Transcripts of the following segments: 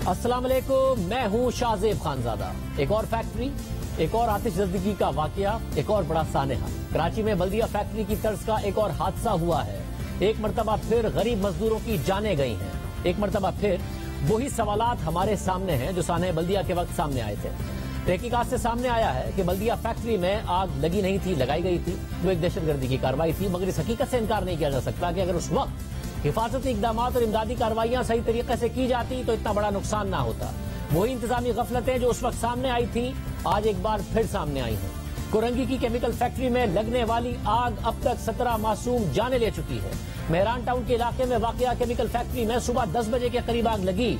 अस्सलाम वालेकुम, मैं हूं शाहजेब खानजादा। एक और फैक्ट्री, एक और आतिश ज़दगी का वाकया, एक और बड़ा सानेहा। कराची में बल्दिया फैक्ट्री की तर्ज का एक और हादसा हुआ है। एक मरतबा फिर गरीब मजदूरों की जानें गई हैं। एक मरतबा फिर वही सवालात हमारे सामने हैं जो साने बल्दिया के वक्त सामने आए थे। तहकीकात से सामने आया है कि बल्दिया फैक्ट्री में आग लगी नहीं थी, लगाई गई थी। वो एक दहशतगर्दी की कार्रवाई थी, मगर इस हकीकत से इनकार नहीं किया जा सकता कि अगर उस वक्त हिफाजती इकदामात और इमदादी कार्रवाइयां सही तरीके से की जाती तो इतना बड़ा नुकसान ना होता। वही इंतजामी गफलतें जो उस वक्त सामने आई थी आज एक बार फिर सामने आई हैं। कोरंगी की केमिकल फैक्ट्री में लगने वाली आग अब तक 17 मासूम जाने ले चुकी है। मेहरान टाउन के इलाके में वाकया केमिकल फैक्ट्री में सुबह 10 बजे के करीब आग लगी,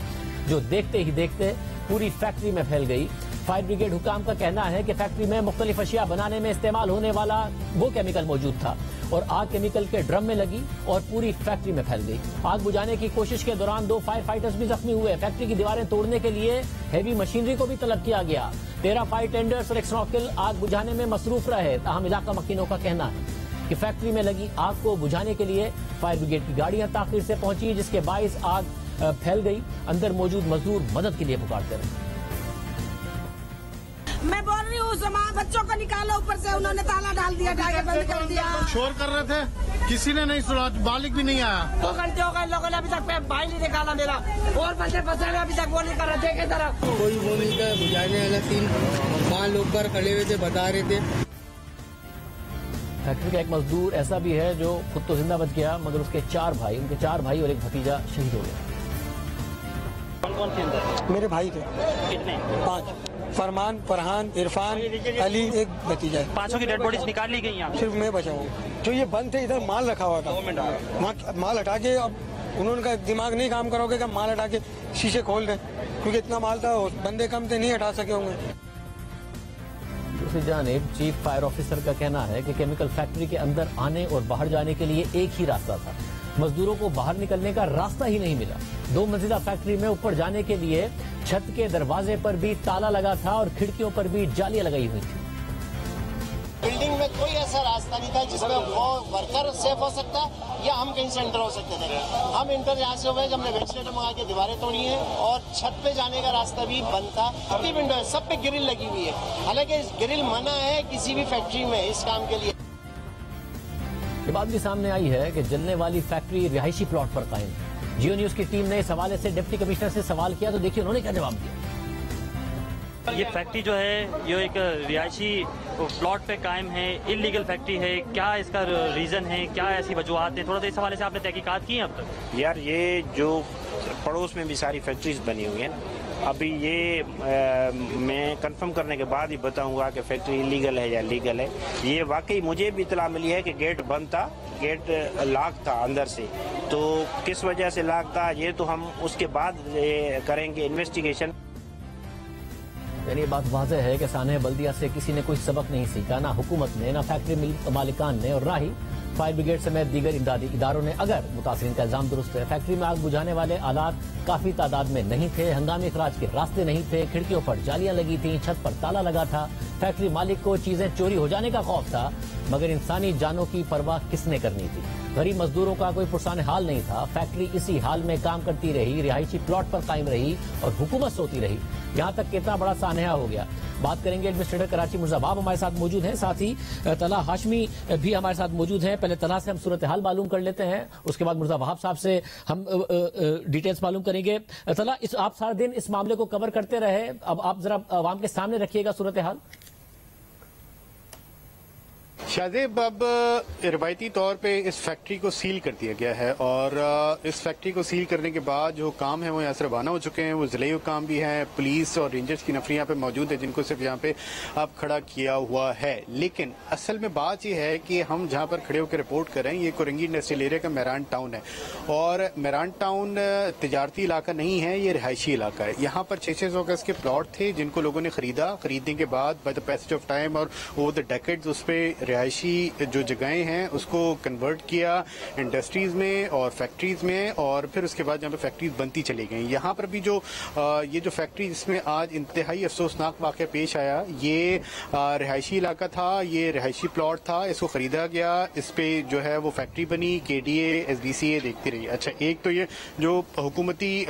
जो देखते ही देखते पूरी फैक्ट्री में फैल गई। फायर ब्रिगेड हुकाम का कहना है कि फैक्ट्री में मुख्तलिफ अशिया बनाने में इस्तेमाल होने वाला वो केमिकल मौजूद था और आग केमिकल के ड्रम में लगी और पूरी फैक्ट्री में फैल गई। आग बुझाने की कोशिश के दौरान 2 फायर फाइटर्स भी जख्मी हुए। फैक्ट्री की दीवारें तोड़ने के लिए हैवी मशीनरी को भी तलब किया गया। 13 फायर टेंडर्स और एक स्नॉर्कल आग बुझाने में मसरूफ रहे। ताहम इलाका मकीनों का कहना है कि फैक्ट्री में लगी आग को बुझाने के लिए फायर ब्रिगेड की गाड़ियां ताखिर से पहुंची, जिसके बाइस आग फैल गई। अंदर मौजूद मजदूर मदद के लिए पुकारते रहे। मैं बोल रही हूँ सामान बच्चों को निकालो, ऊपर से उन्होंने ताला डाल दिया, ढाके बंद कर दिया। शोर कर रहे थे, किसी ने नहीं सुना, मालिक भी नहीं आया। 2 घंटे हो गए, लोगों ने अभी तक भाई नहीं निकाला मेरा, और बच्चे फंसे हुए अभी तक वो नहीं कर रहे थे। तरफ कोई वो नहीं कर बुझाने वाला 3-5 लोग पर खड़े हुए थे, बता रहे थे। फैक्ट्री का एक मजदूर ऐसा भी है जो खुद तो जिंदा बच गया, मगर उसके 4 भाई, उनके 4 भाई और एक भतीजा शहीद हो गया। कौन थे अंदर? मेरे भाई थे। कितने? 5, फरमान, फरहान, इरफान, अली, एक भतीजा है। 5 की डेड बॉडीज निकाल ली गई यहाँ? सिर्फ मैं बचा हूँ। जो ये बंद थे, इधर माल रखा हुआ था, माल हटा के, अब उन्होंने कहा दिमाग नहीं काम करोगे कि माल हटा के शीशे खोल दें, क्योंकि इतना माल था, बंदे कम थे, नहीं हटा सके होंगे। दूसरी जानिब चीफ फायर ऑफिसर का कहना है कि केमिकल फैक्ट्री के अंदर आने और बाहर जाने के लिए एक ही रास्ता था। मजदूरों को बाहर निकलने का रास्ता ही नहीं मिला। 2 मंजिला फैक्ट्री में ऊपर जाने के लिए छत के दरवाजे पर भी ताला लगा था और खिड़कियों पर भी जालियां लगाई हुई थी। बिल्डिंग में कोई ऐसा रास्ता नहीं था जिसमें वो वर्कर सेफ हो सकता या हम कहीं से एंटर हो सकते थे। हम इंटर यहाँ से हुए जब हमने वेंटिलेटर मंगा के दीवारें तोड़ी हैं और छत पे जाने का रास्ता भी बंद था। सभी विंडो है, सब पे ग्रिल लगी हुई है। हालांकि इस ग्रिल मना है किसी भी फैक्ट्री में इस काम के लिए। ये बात भी सामने आई है कि जलने वाली फैक्ट्री रिहायशी प्लॉट पर कायम है। जियो न्यूज की टीम ने इस हवाले से डिप्टी कमिश्नर से सवाल किया, तो देखिए उन्होंने क्या जवाब दिया। ये फैक्ट्री जो है ये एक रिहायशी प्लॉट पे कायम है, इलीगल फैक्ट्री है, क्या इसका रीजन है, क्या ऐसी वजूहत है? थोड़ा सा इस हवाले से आपने तहकीकात की है अब तक? यार ये जो पड़ोस में भी सारी फैक्ट्रीज बनी हुई हैं, अभी ये मैं कंफर्म करने के बाद ही बताऊंगा कि फैक्ट्री इलीगल है या लीगल है। ये वाकई मुझे भी इतला मिली है कि गेट बंद था, गेट लॉक था अंदर से, तो किस वजह से लॉक था ये तो हम उसके बाद करेंगे इन्वेस्टिगेशन। यानी ये बात वाज़ेह है कि साने बल्दिया से किसी ने कोई सबक नहीं सीखा, ना हुकूमत ने, ना फैक्ट्री मालिकान ने और ना ही फायर ब्रिगेड समेत दीगर इमदादी इदारों ने। अगर मुतासिरीन का इल्जाम दुरुस्त है, फैक्ट्री में आग बुझाने वाले आलात काफी तादाद में नहीं थे, हंगामी इखराज के रास्ते नहीं थे, खिड़कियों पर जालियां लगी थी, छत पर ताला लगा था, फैक्ट्री मालिक को चीजें चोरी हो जाने का खौफ था, मगर इंसानी जानों की परवाह किसने करनी थी? गरीब मजदूरों का कोई पुरसान हाल नहीं था। फैक्ट्री इसी हाल में काम करती रही, रिहायशी प्लॉट पर कायम रही और हुकूमत सोती रही। यहाँ तक कितना बड़ा सानहा हो गया। बात करेंगे एडमिनिस्ट्रेटर कराची मुर्जा बाब हमारे साथ मौजूद हैं, साथ ही तला हाशमी भी हमारे साथ मौजूद हैं। पहले तला से हम सूरत हाल मालूम कर लेते हैं, उसके बाद मुर्जा वहाब साहब से हम डिटेल्स मालूम करेंगे। तला, आप सारा दिन इस मामले को कवर करते रहे, अब आप जरा आवाम के सामने रखिएगा सूरत हाल। शाहजेब, अब रिवायती तौर पे इस फैक्ट्री को सील कर दिया गया है और इस फैक्ट्री को सील करने के बाद जो काम है वो यहाँ से रवाना हो चुके हैं। वो जिले काम भी हैं, पुलिस और रेंजर्स की नफरी यहाँ पे मौजूद है जिनको सिर्फ यहाँ पे अब खड़ा किया हुआ है। लेकिन असल में बात यह है कि हम जहाँ पर खड़े होकर रिपोर्ट कर रहे हैं, ये कोरंगी इंडस्ट्रियल एरिया का मेहरान टाउन है और मेहरान टाउन तजारती इलाका नहीं है, ये रिहायशी इलाका है। यहाँ पर 600 गज के प्लॉट थे जिनको लोगों ने खरीदा, खरीदने के बाद by the passage of time और ओवर द डेकेड्स उस पर رہائشی جو جگہیں ہیں اس کو کنورٹ کیا انڈسٹریز میں اور فیکٹریز میں, اور پھر اس کے بعد یہاں پہ فیکٹریز بنتی چلی گئیں. یہاں پر بھی جو یہ جو فیکٹری جس میں آج انتہائی افسوسناک واقعہ پیش آیا, یہ رہائشی علاقہ تھا, یہ رہائشی پلاٹ تھا, اس کو خریدا گیا, اس پہ جو ہے وہ فیکٹری بنی, KDA SDCA دیکھتی رہی. اچھا, ایک تو یہ جو حکومتی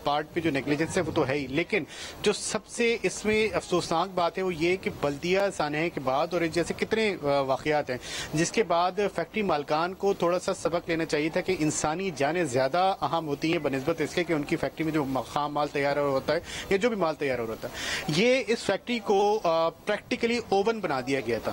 پارٹ پہ جو نیگلیجنس ہے وہ تو ہے ہی, لیکن جو سب سے اس میں افسوسناک بات ہے وہ یہ کہ بلدیہ سانحے کے بعد اور جیسے کتنے واقعات ہیں جس کے بعد فیکٹری مالکان کو تھوڑا سا سبق لینا چاہیے تھا کہ انسانی جانیں زیادہ اہم ہوتی ہیں بنسبت اس کے کہ ان کی فیکٹری میں جو خام مال تیار ہوتا ہے یا جو بھی مال تیار ہو رہا ہے. یہ اس فیکٹری کو پریکٹیکلی اوون بنا دیا گیا تھا.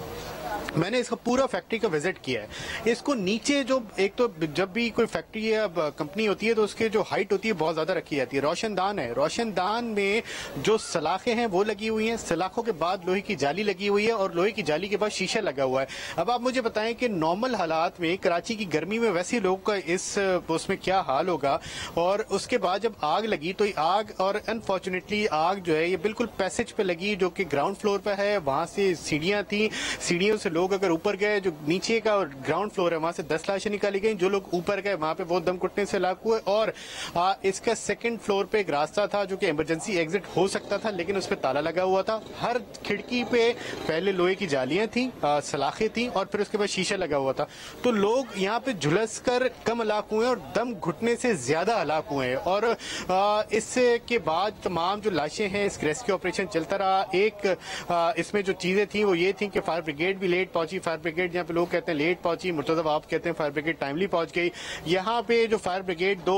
میں نے اس کا پورا فیکٹری کا وزٹ کیا ہے. اس کو نیچے جو ایک تو جب بھی کوئی فیکٹری یا کمپنی ہوتی ہے تو اس کی جو ہائٹ ہوتی ہے بہت زیادہ رکھی جاتی ہے. روشن دان ہے, روشن دان میں جو سلاخیں ہیں وہ لگی ہوئی ہیں, سلاخوں کے بعد لوہے کی جالی لگی ہوئی ہے اور لوہے کی جالی کے بعد شیشہ لگا ہوا ہے. اب آپ مجھے بتائیں کہ نارمل حالات میں کراچی کی گرمی میں ویسے لوگوں کا اس میں کیا حال ہوگا. اور اس کے بعد جب آگ لگی تو آگ, اور انفارچونیٹلی آگ جو ہے یہ بالکل پیسج پہ لگی جو کہ گراؤنڈ فلور پہ ہے. وہاں سے سیڑھیاں تھیں, سیڑھیوں سے لوگ اگر اوپر گئے, جو نیچے کا گراؤنڈ فلور ہے وہاں سے 10 لاشیں نکالی گئیں. جو لوگ اوپر گئے وہاں پہ وہ دم گھٹنے سے ہلاک ہوئے. اور اس کا سیکنڈ فلور پہ ایک راستہ تھا جو کہ ایمرجنسی ایگزٹ ہو سکتا تھا لیکن اس پہ تالا لگا ہوا تھا. ہر کھڑکی پہ پہلے لوہے کی جالیاں تھیں, سلاخیں تھیں, اور پھر اس کے بعد شیشہ لگا ہوا تھا. تو لوگ یہاں پہ جھلس کر کم ہلاک ہوئے اور دم گھٹنے سے زیادہ ہلاک ہوئے ہیں. اور اس کے بعد تمام جو لاشیں ہیں اس ریسکیو آپریشن چلتا رہا. ایک اس میں جو چیزیں تھیں وہ یہ تھیں کہ فائر بریگیڈ بھی لیٹ پہنچی. فائر بریگیڈ یہاں پہ لوگ کہتے ہیں لیٹ پہنچی, مرتضی آپ کہتے ہیں فائر بریگیڈ ٹائملی پہنچ گئی. یہاں پہ جو فائر بریگیڈ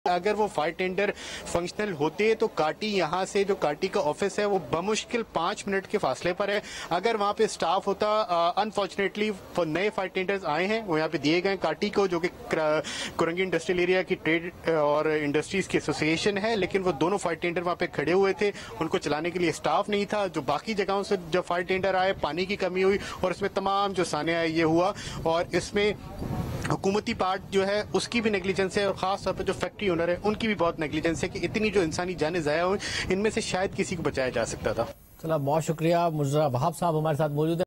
اگر وہ فائر ٹینڈر فنکشنل ہوتے تو کاٹی یہاں سے جو کاٹی کا آفس ہے وہ بمشکل 5 منٹ کے فاصلے پر ہے. اگر وہاں پہ سٹاف ہوتا, انفارچونیٹلی نئے فائر ٹینڈرز آئے ہیں وہ یہاں پہ دیے گئے کاٹی کو جو کہ کرنگی انڈسٹریل ایریا کی ٹریڈ اور انڈسٹریز کی ایسوسیشن ہے, لیکن وہ دونوں فائر ٹینڈر وہاں پہ کھڑے ہوئے تھے, ان کو چلانے کے لیے سٹاف نہیں تھا. جو باقی جگہوں سے جب فائر ٹینڈر آئے پانی کی کمی ہوئی اور اس میں تمام جو سانحہ آئے یہ ہوا. اور اس میں حکومتی پارٹ جو ہے اس کی بھی نیگلیجنس ہے, اور خاص طور پہ جو فیکٹری اونر ہے ان کی بھی بہت نیگلیجنس ہے کہ اتنی جو انسانی جانیں ضائع ہوئی ان میں سے شاید کسی کو بچایا جا سکتا تھا. چلو, بہت شکریہ. مجرا وہاب صاحب ہمارے ساتھ موجود ہیں.